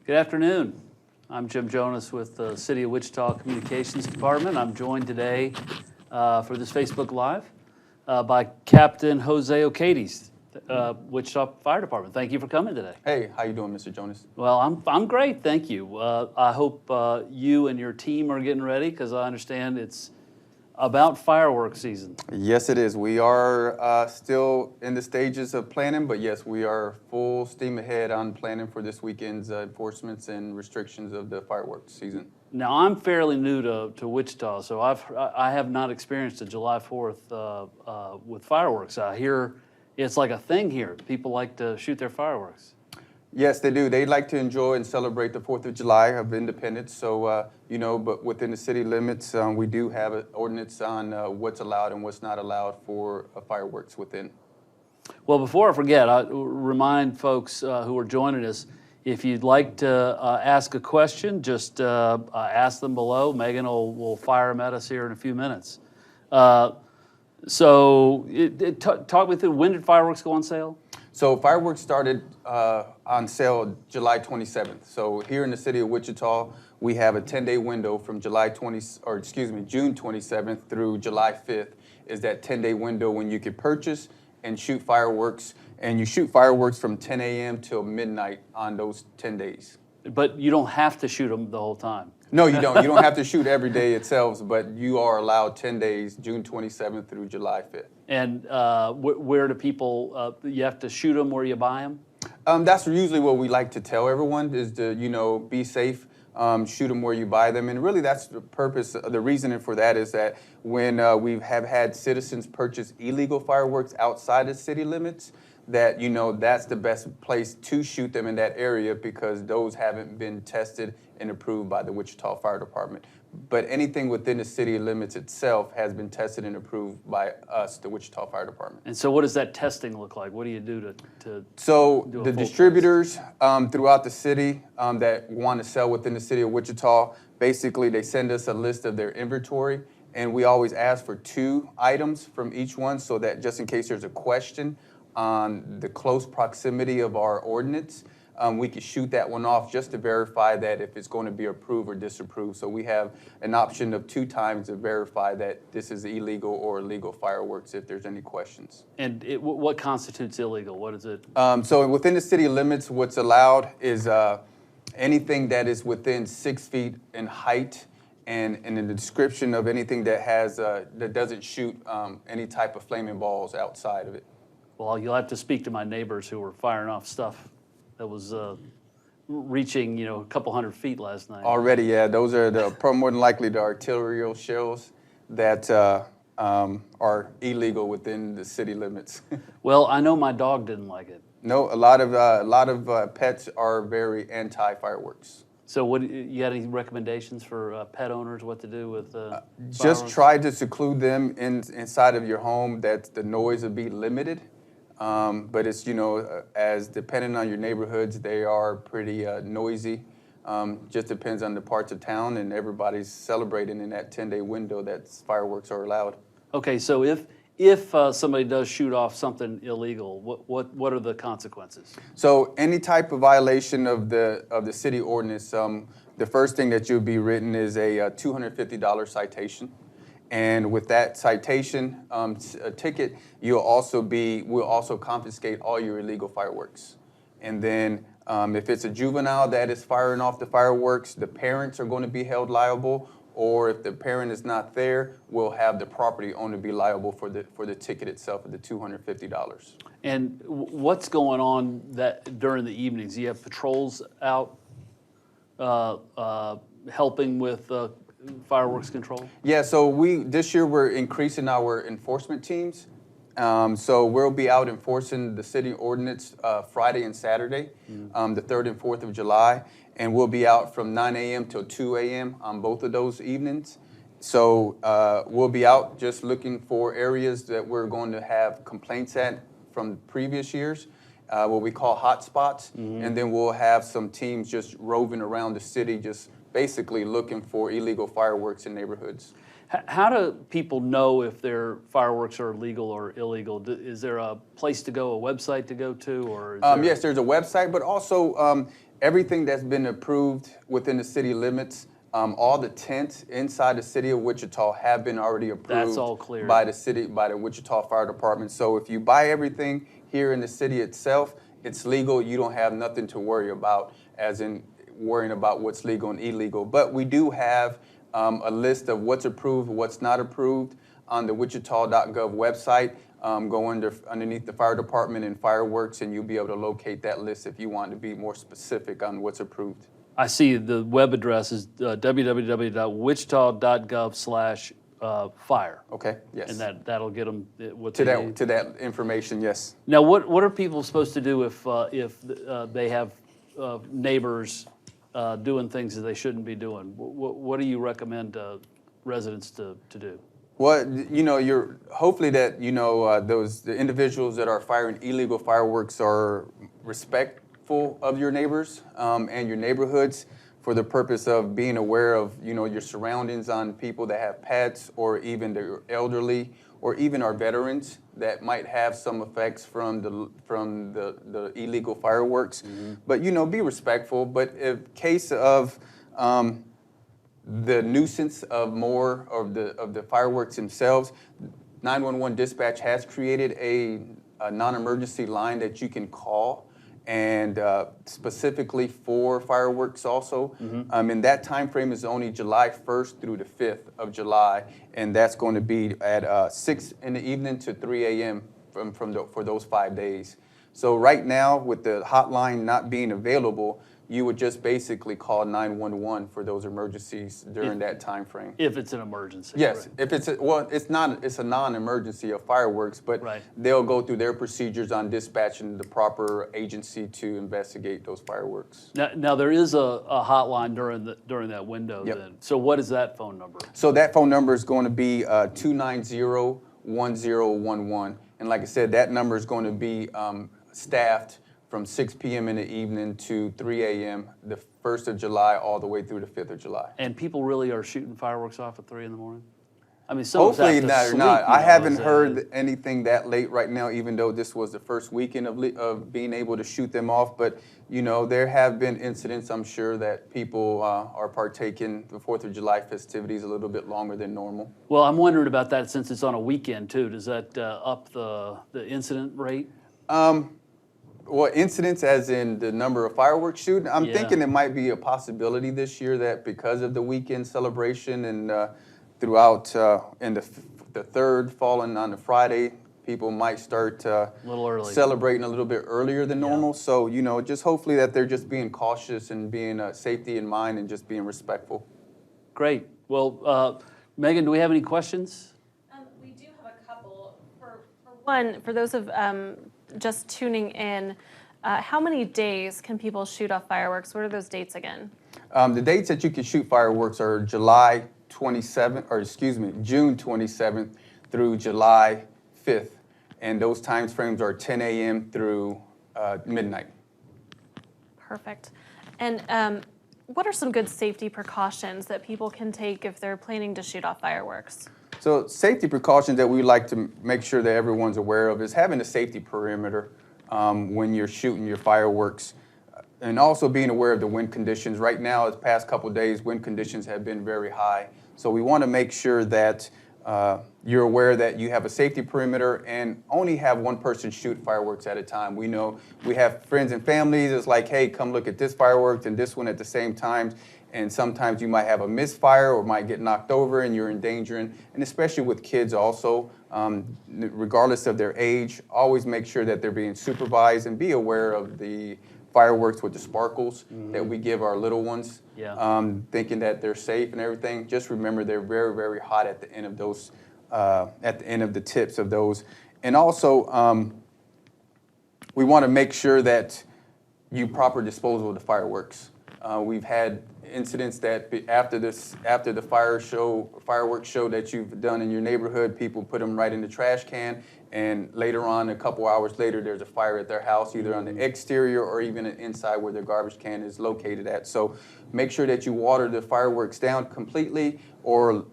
Good afternoon. I'm Jim Jonas with the City of Wichita Communications Department. I'm joined today for this Facebook Live by Captain Jose Ocades, Wichita Fire Department. Thank you for coming today. Hey, how you doing, Mr. Jonas? Well, I'm great, thank you. I hope you and your team are getting ready because I understand it's about fireworks season. Yes, it is. We are still in the stages of planning, but yes, we are full steam ahead on planning for this weekend's enforcements and restrictions of the fireworks season. Now, I'm fairly new to Wichita, so I have not experienced a July 4th with fireworks. I hear it's like a thing here. People like to shoot their fireworks. Yes, they do. They like to enjoy and celebrate the 4th of July of Independence. So, but within the city limits, we do have an ordinance on what's allowed and what's not allowed for fireworks within. Well, before I forget, I remind folks who are joining us, if you'd like to ask a question, just ask them below. Megan will fire them at us here in a few minutes. Talk me through, when did fireworks go on sale? So fireworks started on sale July 27th. So here in the city of Wichita, we have a 10-day window from June 27th through July 5th is that 10-day window when you could purchase and shoot fireworks. And you shoot fireworks from 10 a.m. till midnight on those 10 days. But you don't have to shoot them the whole time. No, you don't. You don't have to shoot every day itself, but you are allowed 10 days, June 27th through July 5th. And where do people, you have to shoot them where you buy them? That's usually what we like to tell everyone is to, be safe, shoot them where you buy them. And really that's the purpose, the reasoning for that is that when we have had citizens purchase illegal fireworks outside the city limits, that, that's the best place to shoot them in that area because those haven't been tested and approved by the Wichita Fire Department. But anything within the city limits itself has been tested and approved by us, the Wichita Fire Department. And so what does that testing look like? What do you do to So do a the full distributors throughout the city that want to sell within the city of Wichita, basically they send us a list of their inventory, and we always ask for 2 items from each one so that just in case there's a question on the close proximity of our ordinance, we could shoot that one off just to verify that if it's going to be approved or disapproved. So we have an option of 2 times to verify that this is illegal or illegal fireworks if there's any questions. And what constitutes illegal? What is it? So within the city limits, what's allowed is anything that is within 6 feet in height and in the description of anything that has that doesn't shoot any type of flaming balls outside of it. Well, you'll have to speak to my neighbors who were firing off stuff that was reaching, a couple hundred feet last night. Already, yeah. Those are more than likely the artillery shells that are illegal within the city limits. Well, I know my dog didn't like it. No, a lot of pets are very anti-fireworks. So you got any recommendations for pet owners, what to do with Just fireworks? try to seclude them inside of your home, that the noise will be limited. But it's, as depending on your neighborhoods, they are pretty noisy. Just depends on the parts of town, and everybody's celebrating in that 10-day window that fireworks are allowed. Okay, so if somebody does shoot off something illegal, what are the consequences? So any type of violation of the city ordinance, the first thing that you'll be written is a $250 citation. And with that citation a ticket, we'll also confiscate all your illegal fireworks. And then if it's a juvenile that is firing off the fireworks, the parents are going to be held liable. Or if the parent is not there, we'll have the property owner be liable for the ticket itself of the $250. And what's going on during the evenings? Do you have patrols out helping with fireworks control? Yeah, so this year we're increasing our enforcement teams. So we'll be out enforcing the city ordinance Friday and Saturday, the 3rd and 4th of July. And we'll be out from 9 a.m. till 2 a.m. on both of those evenings. So we'll be out just looking for areas that we're going to have complaints at from previous years, what we call hot spots. Mm-hmm. And then we'll have some teams just roving around the city, just basically looking for illegal fireworks in neighborhoods. How do people know if their fireworks are legal or illegal? Is there a place to go, a website to go to, or? Yes, there's a website, but also Everything that's been approved within the city limits, all the tents inside the city of Wichita have been already approved. That's all clear. By the Wichita Fire Department. So if you buy everything here in the city itself, it's legal. You don't have nothing to worry about, as in worrying about what's legal and illegal. But we do have a list of what's approved, what's not approved on the wichita.gov website. Go underneath the fire department and fireworks, and you'll be able to locate that list if you want to be more specific on what's approved. I see the web address is www.wichita.gov/fire. Okay. Yes. And that'll get them what to they that need. to that information. Yes. Now, what are people supposed to do if they have neighbors doing things that they shouldn't be doing? What do you recommend residents to do? Well, you're hopefully that the individuals that are firing illegal fireworks are respectful of your neighbors and your neighborhoods, for the purpose of being aware of your surroundings on people that have pets, or even the elderly, or even our veterans that might have some effects from the illegal fireworks. Mm-hmm. But be respectful. But in case of the nuisance of more of the fireworks themselves, 911 dispatch has created a non-emergency line that you can call, and specifically for fireworks also. Mm-hmm. And that time frame is only July 1st through the 5th of July, and that's going to be at 6 in the evening to 3 a.m. for those 5 days. So right now, with the hotline not being available, you would just basically call 911 for those emergencies during that time frame. If it's an emergency. Yes, right. if it's it's a non-emergency of fireworks, but right. They'll go through their procedures on dispatching the proper agency to investigate those fireworks. Now there is a hotline during that window. Yep. Then. So what is that phone number? So that phone number is going to be 290-1011, and like I said, that number is going to be staffed from 6 p.m. in the evening to 3 a.m. the 1st of July all the way through the 5th of July. And people really are shooting fireworks off at 3 in the morning? I mean, hopefully they're not. I haven't heard anything that late right now, even though this was the first weekend of being able to shoot them off. But, there have been incidents, I'm sure, that people are partaking the 4th of July festivities a little bit longer than normal. Well, I'm wondering about that since it's on a weekend, too. Does that up the incident rate? Well, incidents as in the number of fireworks shooting, I'm thinking it might be a possibility this year that because of the weekend celebration and throughout and the third falling on the Friday, people might start a little early, celebrating a little bit earlier than normal. So, just hopefully that they're just being cautious and being safety in mind and just being respectful. Great. Well, Megan, do we have any questions? We do have a couple. For one, for those of just tuning in, how many days can people shoot off fireworks? What are those dates again? The dates that you can shoot fireworks are June 27th through July 5th. And those time frames are 10 a.m. through midnight. Perfect. And what are some good safety precautions that people can take if they're planning to shoot off fireworks? So safety precautions that we like to make sure that everyone's aware of is having a safety perimeter when you're shooting your fireworks, and also being aware of the wind conditions. Right now, the past couple of days, wind conditions have been very high. So we want to make sure that you're aware that you have a safety perimeter and only have one person shoot fireworks at a time. We know we have friends and families. It's like, hey, come look at this fireworks and this one at the same time. And sometimes you might have a misfire or might get knocked over and you're endangering. And especially with kids also, regardless of their age, always make sure that they're being supervised and be aware of the fireworks with the sparkles that we give our little ones, thinking that they're safe and everything. Just remember they're very, very hot at the end of those, at the end of the tips of those. And also, we want to make sure that you proper disposal of the fireworks. We've had incidents that after the fireworks show that you've done in your neighborhood, people put them right in the trash can, and later on, a couple hours later, there's a fire at their house, either on the exterior or even inside where their garbage can is located at. So make sure that you water the fireworks down completely, or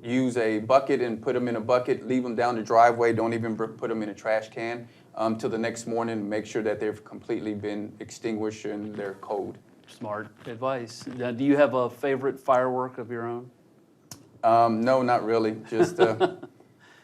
use a bucket and put them in a bucket, leave them down the driveway, don't even put them in a trash can. till the next morning, make sure that they've completely been extinguished in their code. Smart advice. Now, do you have a favorite firework of your own? No, not really.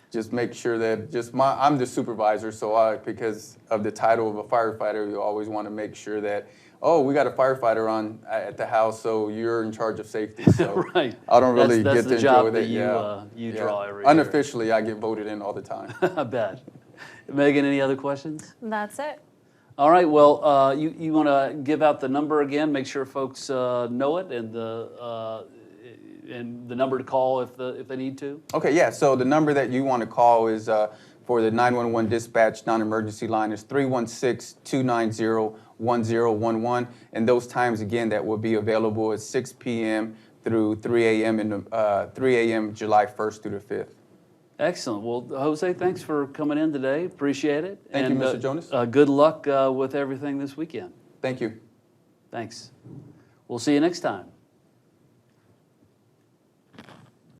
Just make sure that I'm the supervisor, so because of the title of a firefighter, you always want to make sure that, oh, we got a firefighter on at the house, so you're in charge of safety. So Right. I don't really That's get the to enjoy job with that it. you draw every year. Unofficially, I get voted in all the time. I bet. Megan, any other questions? That's it. All right, well, you want to give out the number again, make sure folks know it, and the number to call if they need to? Okay, yeah, so the number that you want to call is for the 911 dispatch non-emergency line is 316-290-1011, and those times, again, that will be available at 6 p.m. through 3 a.m. 3 a.m. July 1st through the 5th. Excellent. Well, Jose, thanks for coming in today. Appreciate it. Thank you, Mr. Jonas. Good luck with everything this weekend. Thank you. Thanks. We'll see you next time.